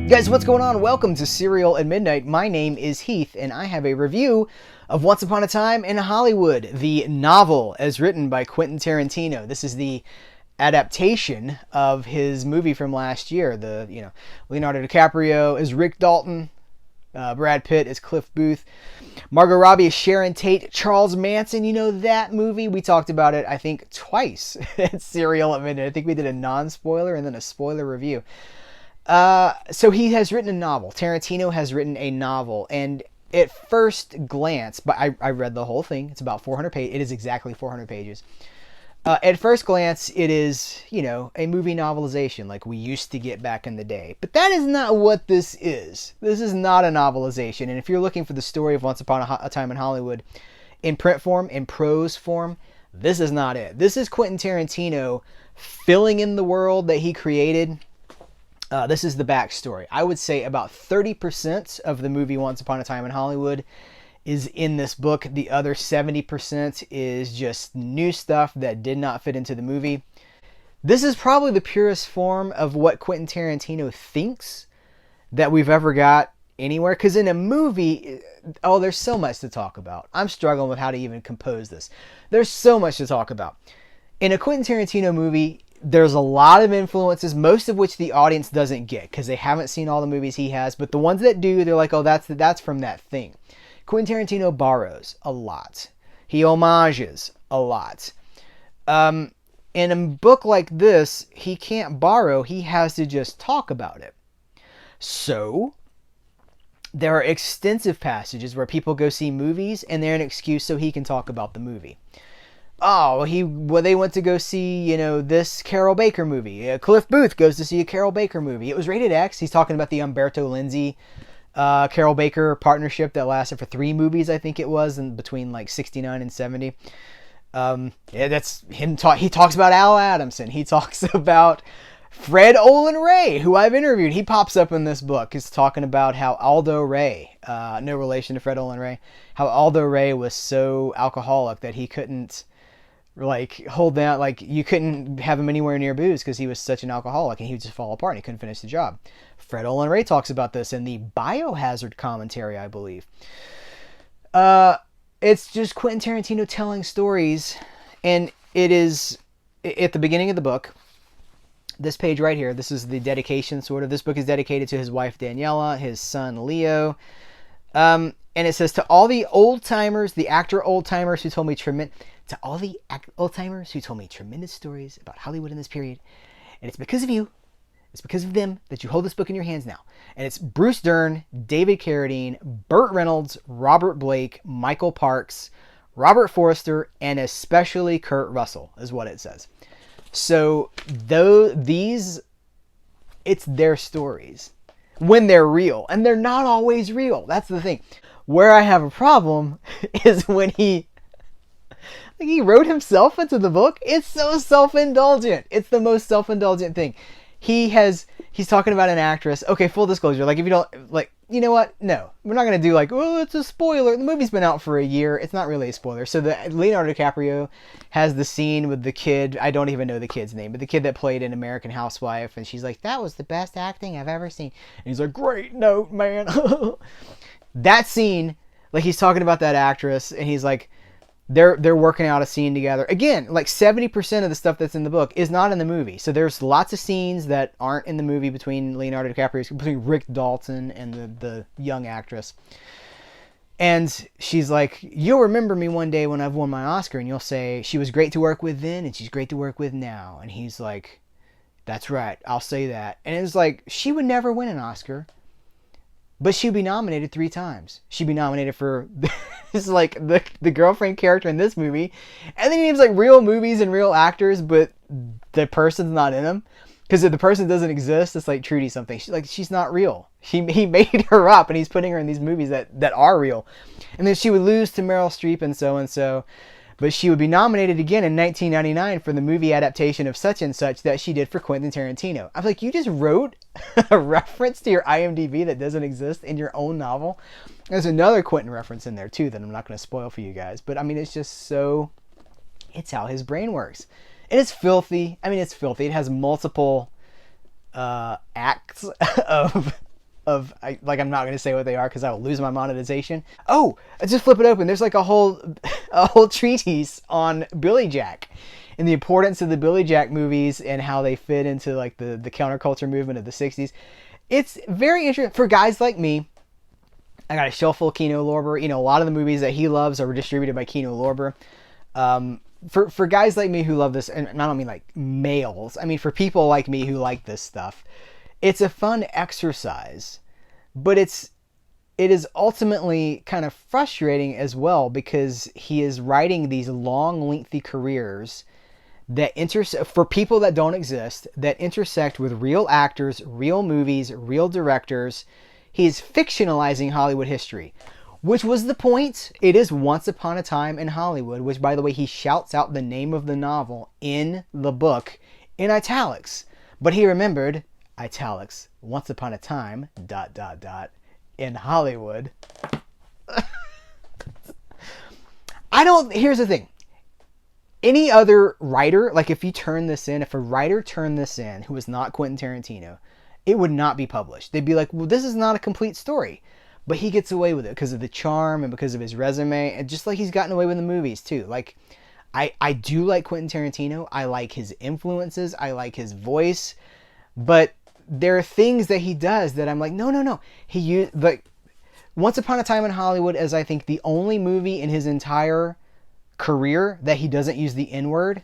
Guys, what's going on? Welcome to Serial at Midnight. My name is Heath, and I have a review of Once Upon a Time in Hollywood, the novel as written by Quentin Tarantino. This is the adaptation of his movie from last year. Leonardo DiCaprio as Rick Dalton, Brad Pitt as Cliff Booth, Margot Robbie as Sharon Tate, Charles Manson. You know that movie? We talked about it, I think, twice at Serial at Midnight. I think we did a non-spoiler and then a spoiler review. So he has written a novel. Tarantino has written a novel, and at first glance, but I read the whole thing. It's about 400 pages. It is exactly 400 pages. At first glance, it is, a movie novelization like we used to get back in the day. But that is not what this is. This is not a novelization. And if you're looking for the story of Once Upon a Time in Hollywood in print form, in prose form, this is not it. This is Quentin Tarantino filling in the world that he created. This is the backstory. I would say about 30% of the movie Once Upon a Time in Hollywood is in this book. The other 70% is just new stuff that did not fit into the movie. This is probably the purest form of what Quentin Tarantino thinks that we've ever got anywhere. Because in a movie, there's so much to talk about. I'm struggling with how to even compose this. There's so much to talk about. In a Quentin Tarantino movie, there's a lot of influences, most of which the audience doesn't get because they haven't seen all the movies he has. But the ones that do, they're like, oh, that's from that thing. Quentin Tarantino borrows a lot. He homages a lot. In a book like this, he can't borrow. He has to just talk about it. So there are extensive passages where people go see movies and they're an excuse so he can talk about the movie. Oh, they went to go see, this Carol Baker movie. Cliff Booth goes to see a Carol Baker movie. It was rated X. He's talking about the Umberto Lenzi, Carol Baker partnership that lasted for 3 movies, I think it was, in between like 69 and 70. That's him. He talks about Al Adamson. He talks about Fred Olin Ray, who I've interviewed. He pops up in this book. He's talking about how Aldo Ray, no relation to Fred Olin Ray, how Aldo Ray was so alcoholic that he couldn't hold down, you couldn't have him anywhere near booze because he was such an alcoholic and he would just fall apart and he couldn't finish the job. Fred Olin Ray talks about this in the Biohazard commentary, I believe. It's just Quentin Tarantino telling stories, and it is at the beginning of the book. This page right here, this is the dedication, sort of. This book is dedicated to his wife Daniela, his son Leo. And it says, to all the old-timers, the actor old-timers who told me tremendous stories about Hollywood in this period. And it's because of you, it's because of them that you hold this book in your hands now. And it's Bruce Dern, David Carradine, Burt Reynolds, Robert Blake, Michael Parks, Robert Forster, and especially Kurt Russell, is what it says. So it's their stories when they're real. And they're not always real. That's the thing. Where I have a problem is when he wrote himself into the book. It's so self-indulgent. It's the most self-indulgent thing. He's talking about an actress. Okay, full disclosure. If you don't, you know what? No. We're not going to do it's a spoiler. The movie's been out for a year. It's not really a spoiler. So Leonardo DiCaprio has the scene with the kid. I don't even know the kid's name, but the kid that played an American Housewife. And she's like, that was the best acting I've ever seen. And he's like, great note, man. That scene, he's talking about that actress, and he's like, they're working out a scene together. Again, 70% of the stuff that's in the book is not in the movie. So there's lots of scenes that aren't in the movie between Leonardo DiCaprio, between Rick Dalton and the young actress. And she's like, you'll remember me one day when I've won my Oscar, and you'll say, she was great to work with then, and she's great to work with now. And he's like, that's right, I'll say that. And it's like, she would never win an Oscar, but she'd be nominated 3 times. She'd be nominated for the girlfriend character in this movie. And then he names real movies and real actors, but the person's not in them. Because if the person doesn't exist, it's like Trudy something. She's not real. He made her up, and he's putting her in these movies that are real. And then she would lose to Meryl Streep and so. But she would be nominated again in 1999 for the movie adaptation of such and such that she did for Quentin Tarantino. I was like, you just wrote a reference to your IMDb that doesn't exist in your own novel? There's another Quentin reference in there too that I'm not going to spoil for you guys. But it's just so... It's how his brain works. And it's filthy. It's filthy. It has multiple acts of I'm not going to say what they are because I will lose my monetization. Oh, I just flip it open. There's like a whole treatise on Billy Jack and the importance of the Billy Jack movies and how they fit into like the counterculture movement of the 60s. It's very interesting for guys like me. I got a shelf full of Kino Lorber. You know, a lot of the movies that he loves are distributed by Kino Lorber. For guys like me who love this, and I don't mean like males, I mean for people like me who like this stuff, it's a fun exercise, but it is ultimately kind of frustrating as well because he is writing these long, lengthy careers that for people that don't exist, that intersect with real actors, real movies, real directors. He is fictionalizing Hollywood history, which was the point. It is Once Upon a Time in Hollywood, which, by the way, he shouts out the name of the novel in the book in italics. But he remembered, italics, Once Upon a Time, ... in Hollywood. Here's the thing. Any other writer, like if a writer turned this in who was not Quentin Tarantino, it would not be published. They'd be like, well, this is not a complete story. But he gets away with it because of the charm and because of his resume, and just like he's gotten away with the movies too. Like, I do like Quentin Tarantino. I like his influences. I like his voice. But there are things that he does that I'm like, no. He used, like, Once Upon a Time in Hollywood is, I think, the only movie in his entire career that he doesn't use the N-word,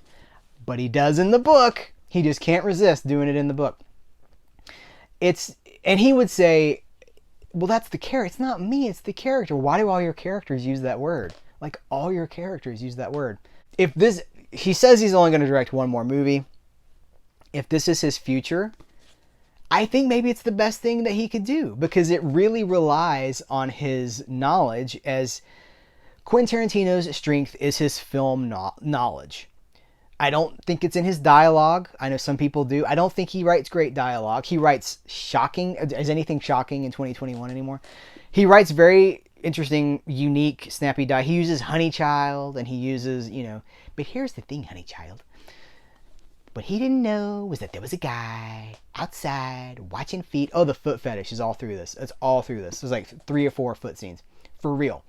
but he does in the book. He just can't resist doing it in the book. And he would say, well, that's the character. It's not me, it's the character. Why do all your characters use that word? Like, all your characters use that word. He says he's only going to direct one more movie. If this is his future, I think maybe it's the best thing that he could do because it really relies on his knowledge, as Quentin Tarantino's strength is his film knowledge. I don't think it's in his dialogue. I know some people do. I don't think he writes great dialogue. He writes shocking. Is anything shocking in 2021 anymore? He writes very interesting, unique, snappy dialogue. He uses Honey Child, and he uses, but here's the thing, Honey Child. What he didn't know was that there was a guy outside watching feet. Oh, the foot fetish is all through this. It's all through this. There's like 3 or 4 foot scenes. For real.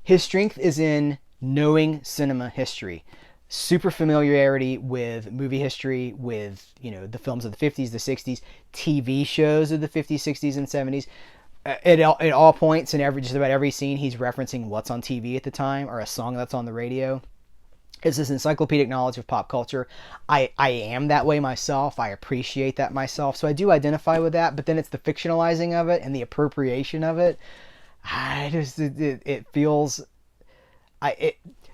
His strength is in knowing cinema history. Super familiarity with movie history, with, the films of the 50s, the 60s, TV shows of the 50s, 60s, and 70s. At all points in just about every scene, he's referencing what's on TV at the time or a song that's on the radio. It's this encyclopedic knowledge of pop culture. I am that way myself. I appreciate that myself. So I do identify with that, but then it's the fictionalizing of it and the appropriation of it. It feels...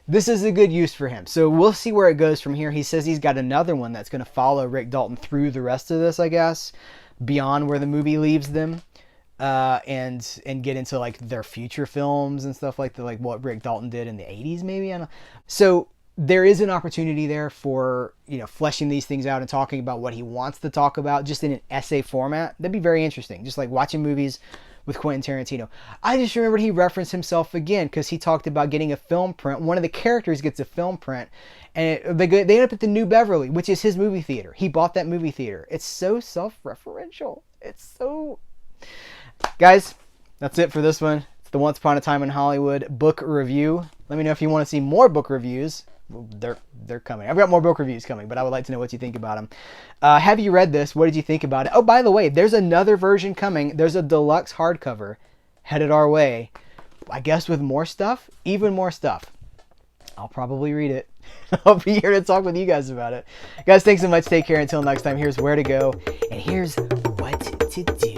This is a good use for him. So we'll see where it goes from here. He says he's got another one that's going to follow Rick Dalton through the rest of this, I guess, beyond where the movie leaves them, and get into like their future films and stuff like what Rick Dalton did in the 80s, maybe. I don't know. So there is an opportunity there for, fleshing these things out and talking about what he wants to talk about just in an essay format. That'd be very interesting. Just like watching movies with Quentin Tarantino. I just remembered he referenced himself again because he talked about getting a film print. One of the characters gets a film print, and they end up at the New Beverly, which is his movie theater. He bought that movie theater. It's so self-referential. It's so... Guys, that's it for this one. It's the Once Upon a Time in Hollywood book review. Let me know if you want to see more book reviews. They're coming. I've got more book reviews coming, but I would like to know what you think about them. Have you read this? What did you think about it? Oh, by the way, there's another version coming. There's a deluxe hardcover headed our way. I guess with more stuff, even more stuff. I'll probably read it. I'll be here to talk with you guys about it. Guys, thanks so much. Take care. Until next time, here's where to go, and here's what to do.